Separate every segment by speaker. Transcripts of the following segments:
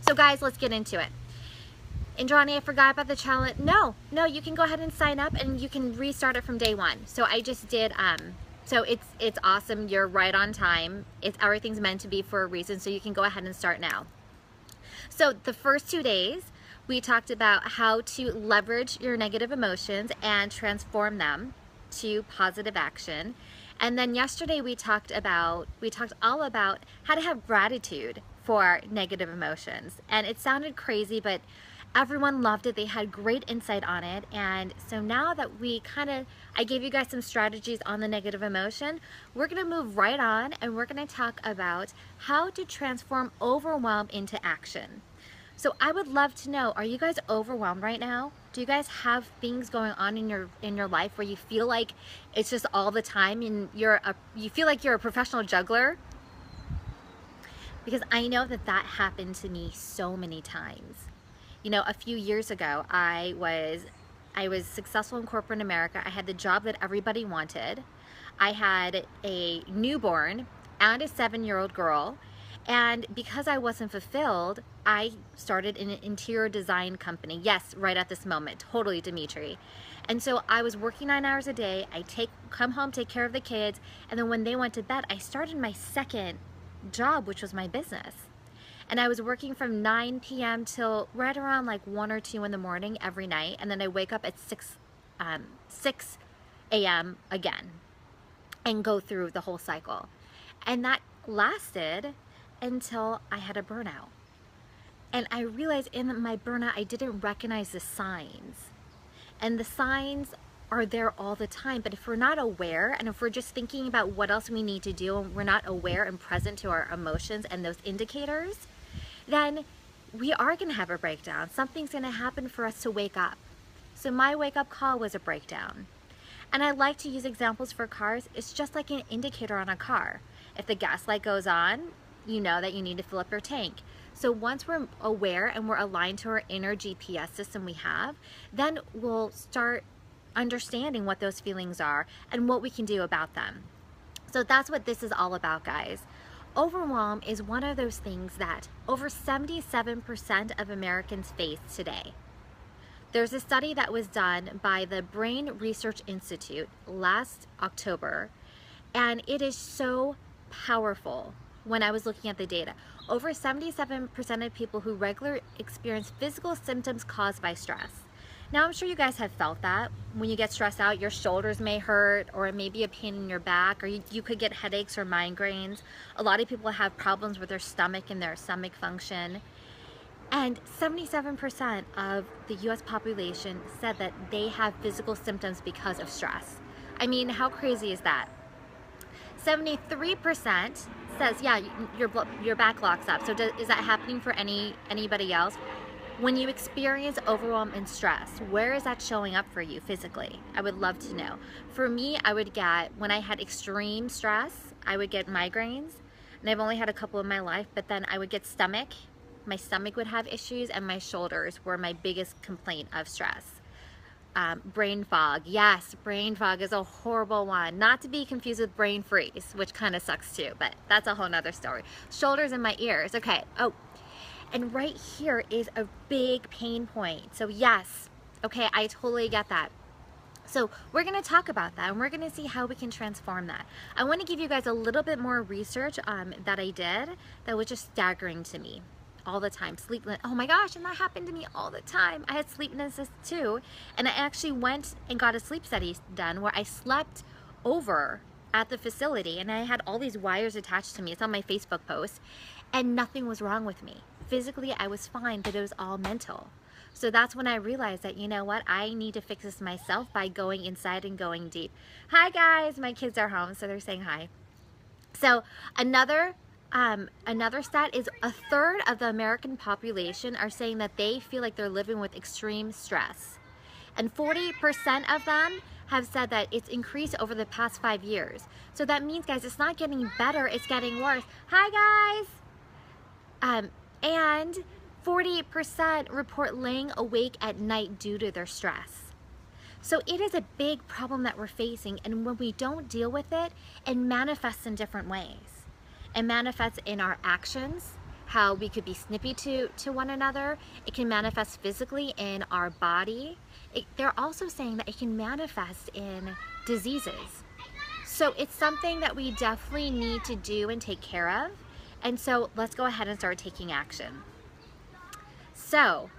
Speaker 1: So guys, let's get into it. And Johnny, I forgot about the challenge. No, you can go ahead and sign up and you can restart it from day one. So I just did, so it's awesome. You're right on time. Everything's meant to be for a reason, so you can go ahead and start now. So the first 2 days, we talked about how to leverage your negative emotions and transform them to positive action. And then yesterday we talked all about how to have gratitude for negative emotions. And it sounded crazy, but everyone loved it. They had great insight on it. And so now that I gave you guys some strategies on the negative emotion, we're gonna move right on and we're gonna talk about how to transform overwhelm into action. So I would love to know, are you guys overwhelmed right now? Do you guys have things going on in your life where you feel like it's just all the time and you feel like you're a professional juggler? Because I know that happened to me so many times. You know, a few years ago, I was successful in corporate America. I had the job that everybody wanted. I had a newborn and a 7-year-old girl. And because I wasn't fulfilled, I started an interior design company. Yes, right at this moment, totally Dimitri. And so I was working 9 hours a day. Come home, take care of the kids. And then when they went to bed, I started my second job, which was my business. And I was working from 9 p.m. till right around like 1 or 2 in the morning every night. And then I wake up at 6 a.m. again and go through the whole cycle. And that lasted until I had a burnout. And I realized in my burnout, I didn't recognize the signs. And the signs are there all the time, but if we're not aware and if we're just thinking about what else we need to do and we're not aware and present to our emotions and those indicators, then we are gonna have a breakdown. Something's gonna happen for us to wake up. So my wake-up call was a breakdown. And I like to use examples for cars. It's just like an indicator on a car. If the gas light goes on, you know that you need to fill up your tank. So once we're aware and we're aligned to our inner GPS system we have, then we'll start understanding what those feelings are and what we can do about them. So that's what this is all about, guys. Overwhelm is one of those things that over 77% of Americans face today. There's a study that was done by the Brain Research Institute last October, and it is so powerful. When I was looking at the data, over 77% of people who regularly experience physical symptoms caused by stress. Now, I'm sure you guys have felt that. When you get stressed out, your shoulders may hurt, or it may be a pain in your back, or you could get headaches or migraines. A lot of people have problems with their stomach and their stomach function. And 77% of the US population said that they have physical symptoms because of stress. I mean, how crazy is that? 73% says, yeah, your back locks up. So is that happening for anybody else? When you experience overwhelm and stress, where is that showing up for you physically? I would love to know. For me, when I had extreme stress, I would get migraines. And I've only had a couple in my life, but then I would get my stomach would have issues, and my shoulders were my biggest complaint of stress. Brain fog. Yes, brain fog is a horrible one. Not to be confused with brain freeze, which kind of sucks too, but that's a whole nother story. Shoulders and my ears. Okay. Oh, and right here is a big pain point. So yes, okay, I totally get that. So we're going to talk about that and we're going to see how we can transform that. I want to give you guys a little bit more research that I did that was just staggering to me. All the time. Sleeplessness. Oh my gosh, and that happened to me all the time. I had sleeplessness too, and I actually went and got a sleep study done where I slept over at the facility and I had all these wires attached to me. It's on my Facebook post, and nothing was wrong with me. Physically, I was fine, but it was all mental. So that's when I realized that, you know what, I need to fix this myself by going inside and going deep. Hi guys, my kids are home, so they're saying hi. So another stat is 1/3 of the American population are saying that they feel like they're living with extreme stress. And 40% of them have said that it's increased over the past 5 years. So that means, guys, it's not getting better, it's getting worse. Hi, guys! And 48% report laying awake at night due to their stress. So it is a big problem that we're facing, and when we don't deal with it, it manifests in different ways. It manifests in our actions, how we could be snippy to one another. It can manifest physically in our body. They're also saying that it can manifest in diseases. So it's something that we definitely need to do and take care of. And so let's go ahead and start taking action. So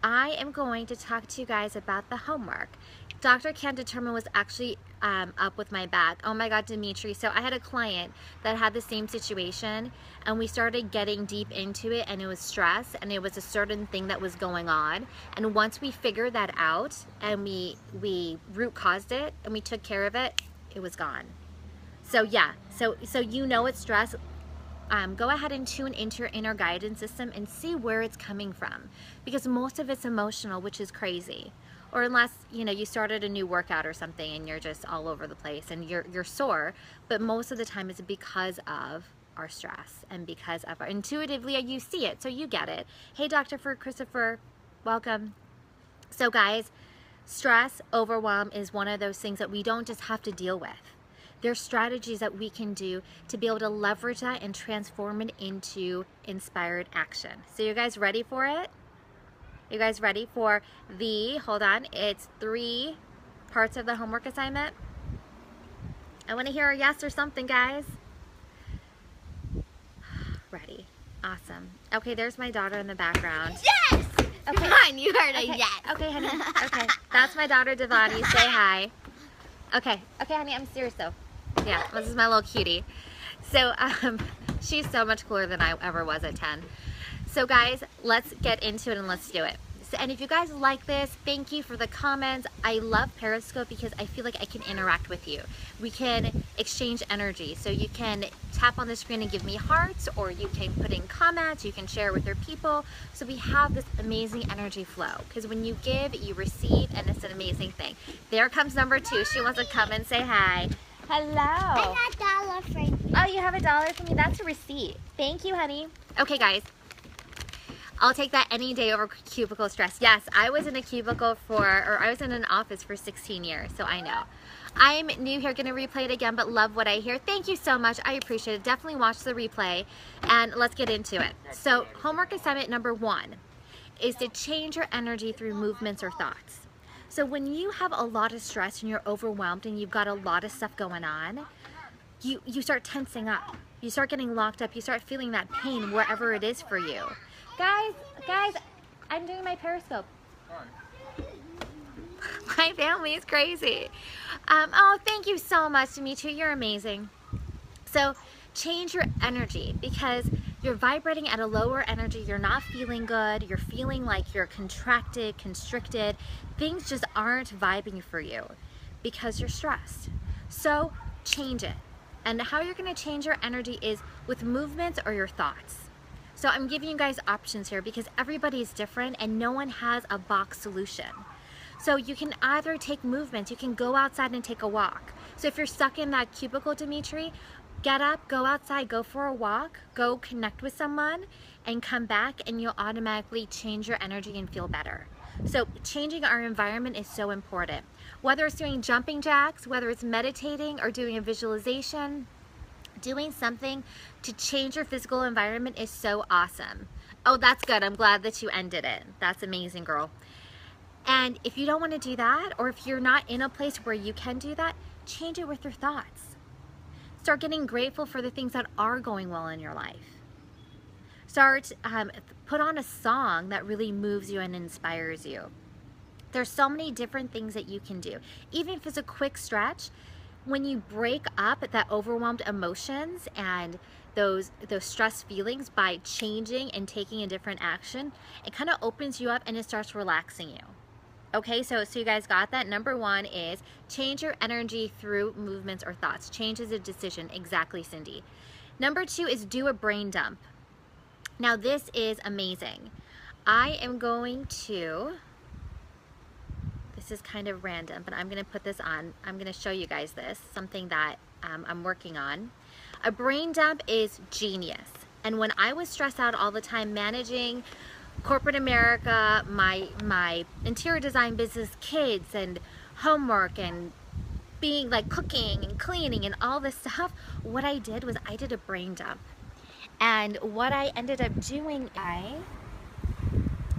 Speaker 1: I am going to talk to you guys about the homework. Dr. Can't Determine was actually up with my back. Oh my God, Dimitri. So I had a client that had the same situation, and we started getting deep into it, and it was stress, and it was a certain thing that was going on. And once we figured that out and we root caused it and we took care of it, it was gone. So yeah, so you know it's stress. Go ahead and tune into your inner guidance system and see where it's coming from, because most of it's emotional, which is crazy. Or unless, you know, you started a new workout or something and you're just all over the place and you're sore, but most of the time it's because of our stress and because of our, intuitively you see it, so you get it. Hey, Christopher, welcome. So guys, stress, overwhelm is one of those things that we don't just have to deal with. There's strategies that we can do to be able to leverage that and transform it into inspired action. So you guys ready for it? You guys ready for hold on, it's 3 parts of the homework assignment? I want to hear a yes or something, guys. Ready. Awesome. Okay, there's my daughter in the background.
Speaker 2: Yes!
Speaker 1: Okay.
Speaker 2: Come on, you heard
Speaker 1: Okay.
Speaker 2: a yes.
Speaker 1: Okay, honey. Okay, that's my daughter, Devani. Say hi. Okay, honey, I'm serious though. Yeah, this is my little cutie. So, she's so much cooler than I ever was at 10. So guys, let's get into it and let's do it. So, and if you guys like this, thank you for the comments. I love Periscope because I feel like I can interact with you. We can exchange energy. So you can tap on the screen and give me hearts, or you can put in comments, you can share with your people. So we have this amazing energy flow, because when you give, you receive, and it's an amazing thing. There comes number 2. She wants to come and say hi. Hello.
Speaker 2: I got $1 for you.
Speaker 1: Oh, you have $1 for me? That's a receipt. Thank you, honey. Okay, guys. I'll take that any day over cubicle stress. Yes, I was in a cubicle I was in an office for 16 years, so I know. I'm new here, gonna replay it again, but love what I hear. Thank you so much, I appreciate it. Definitely watch the replay, and let's get into it. So, homework assignment number 1 is to change your energy through movements or thoughts. So when you have a lot of stress and you're overwhelmed and you've got a lot of stuff going on, you start tensing up. You start getting locked up. You start feeling that pain wherever it is for you. Guys, I'm doing my Periscope. My family is crazy. Oh, thank you so much, Dimitri. You're amazing. So change your energy, because you're vibrating at a lower energy. You're not feeling good. You're feeling like you're contracted, constricted. Things just aren't vibing for you because you're stressed. So change it. And how you're going to change your energy is with movements or your thoughts. So I'm giving you guys options here because everybody is different and no one has a box solution. So you can either take movements, you can go outside and take a walk. So if you're stuck in that cubicle, Dimitri, get up, go outside, go for a walk, go connect with someone, and come back, and you'll automatically change your energy and feel better. So changing our environment is so important. Whether it's doing jumping jacks, whether it's meditating or doing a visualization, doing something to change your physical environment is so awesome. Oh, that's good. I'm glad that you ended it. That's amazing, girl. And if you don't want to do that, or if you're not in a place where you can do that, change it with your thoughts. Start getting grateful for the things that are going well in your life. Start, put on a song that really moves you and inspires you. There's so many different things that you can do. Even if it's a quick stretch, when you break up that overwhelmed emotions and those stress feelings by changing and taking a different action, it kind of opens you up and it starts relaxing you. Okay, so you guys got that? Number 1 is change your energy through movements or thoughts. Change is a decision. Exactly, Cindy. Number 2 is do a brain dump. Now this is amazing. I am going to, this is kind of random, but I'm going to put this on. I'm going to show you guys this, something that I'm working on. A brain dump is genius. And when I was stressed out all the time managing corporate America, my interior design business, kids, and homework, and being like cooking and cleaning and all this stuff, what I did was I did a brain dump. And what I ended up doing, I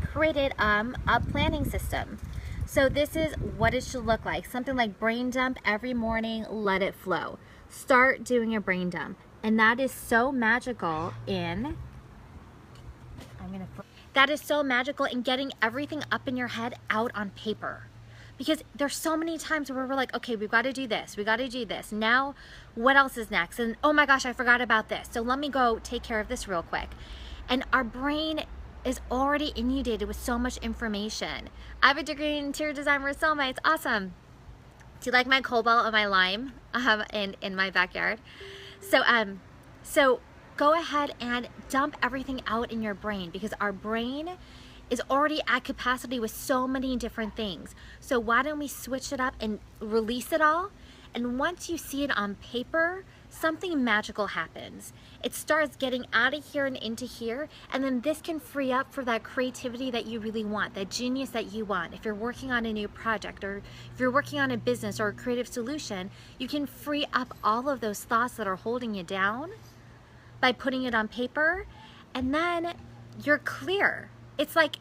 Speaker 1: created a planning system. So this is what it should look like. Something like brain dump every morning, let it flow. Start doing a brain dump. And that is so magical in, that is so magical in getting everything up in your head out on paper. Because there's so many times where we're like, okay, we've got to do this. We got to do this. Now, what else is next? And oh my gosh, I forgot about this. So let me go take care of this real quick. And our brain is already inundated with so much information. I have a degree in interior design with Selma. It's awesome. Do you like my cobalt and my lime in my backyard? So go ahead and dump everything out in your brain, because our brain is already at capacity with so many different things. So why don't we switch it up and release it all? And once you see it on paper, something magical happens. It starts getting out of here and into here, and then this can free up for that creativity that you really want, that genius that you want. If you're working on a new project, or if you're working on a business or a creative solution, you can free up all of those thoughts that are holding you down by putting it on paper, and then you're clear. It's like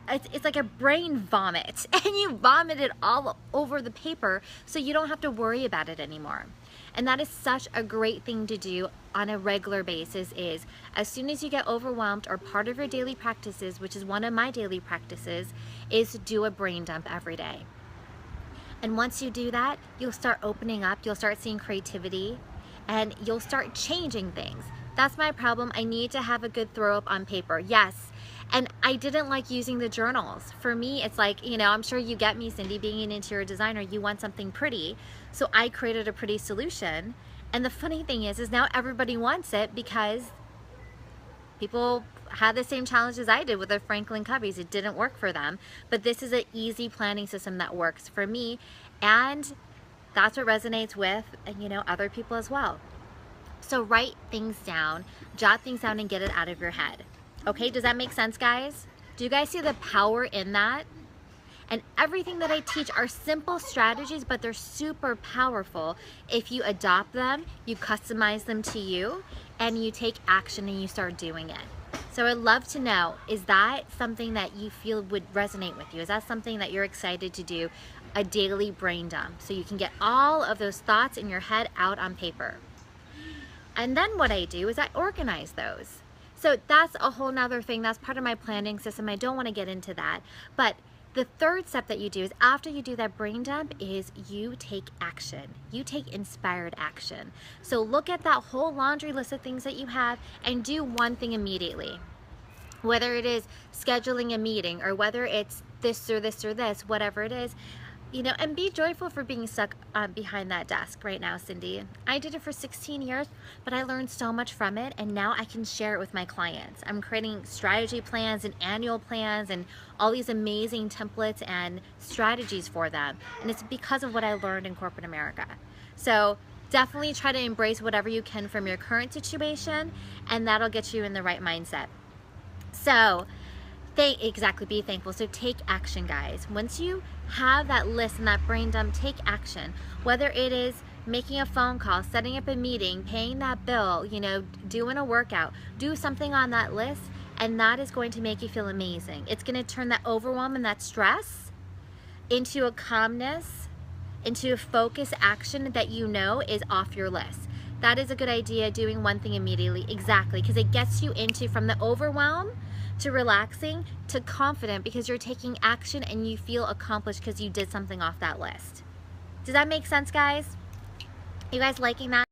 Speaker 1: a brain vomit, and you vomit it all over the paper, so you don't have to worry about it anymore. And that is such a great thing to do on a regular basis. Is as soon as you get overwhelmed, or part of your daily practices, which is one of my daily practices, is to do a brain dump every day. And once you do that, you'll start opening up, you'll start seeing creativity, and you'll start changing things. That's my problem. I need to have a good throw up on paper. Yes. And I didn't like using the journals. For me, it's like, you know, I'm sure you get me, Cindy, being an interior designer, you want something pretty. So I created a pretty solution. And the funny thing is now everybody wants it, because people had the same challenge as I did with the Franklin cubbies. It didn't work for them. But this is an easy planning system that works for me. And that's what resonates with, you know, other people as well. So write things down, jot things down, and get it out of your head. Okay, does that make sense, guys? Do you guys see the power in that? And everything that I teach are simple strategies, but they're super powerful if you adopt them, you customize them to you, and you take action and you start doing it. So I'd love to know, is that something that you feel would resonate with you? Is that something that you're excited to do, a daily brain dump, so you can get all of those thoughts in your head out on paper? And then what I do is I organize those. So that's a whole nother thing. That's part of my planning system. I don't want to get into that. But the third step that you do is, after you do that brain dump, is you take action. You take inspired action. So look at that whole laundry list of things that you have and do one thing immediately. Whether it is scheduling a meeting, or whether it's this or this or this, whatever it is, you know, and be joyful for being stuck behind that desk right now, Cindy. I did it for 16 years, but I learned so much from it, and now I can share it with my clients. I'm creating strategy plans and annual plans and all these amazing templates and strategies for them, and it's because of what I learned in corporate America. So definitely try to embrace whatever you can from your current situation, and that'll get you in the right mindset. So exactly, be thankful. So take action, guys. Once you have that list and that brain dump, take action. Whether it is making a phone call, setting up a meeting, paying that bill, you know, doing a workout, do something on that list, and that is going to make you feel amazing. It's going to turn that overwhelm and that stress into a calmness, into a focus action that you know is off your list. That is a good idea, doing one thing immediately. Exactly, because it gets you into, from the overwhelm to relaxing to confident, because you're taking action and you feel accomplished because you did something off that list. Does that make sense, guys? You guys liking that?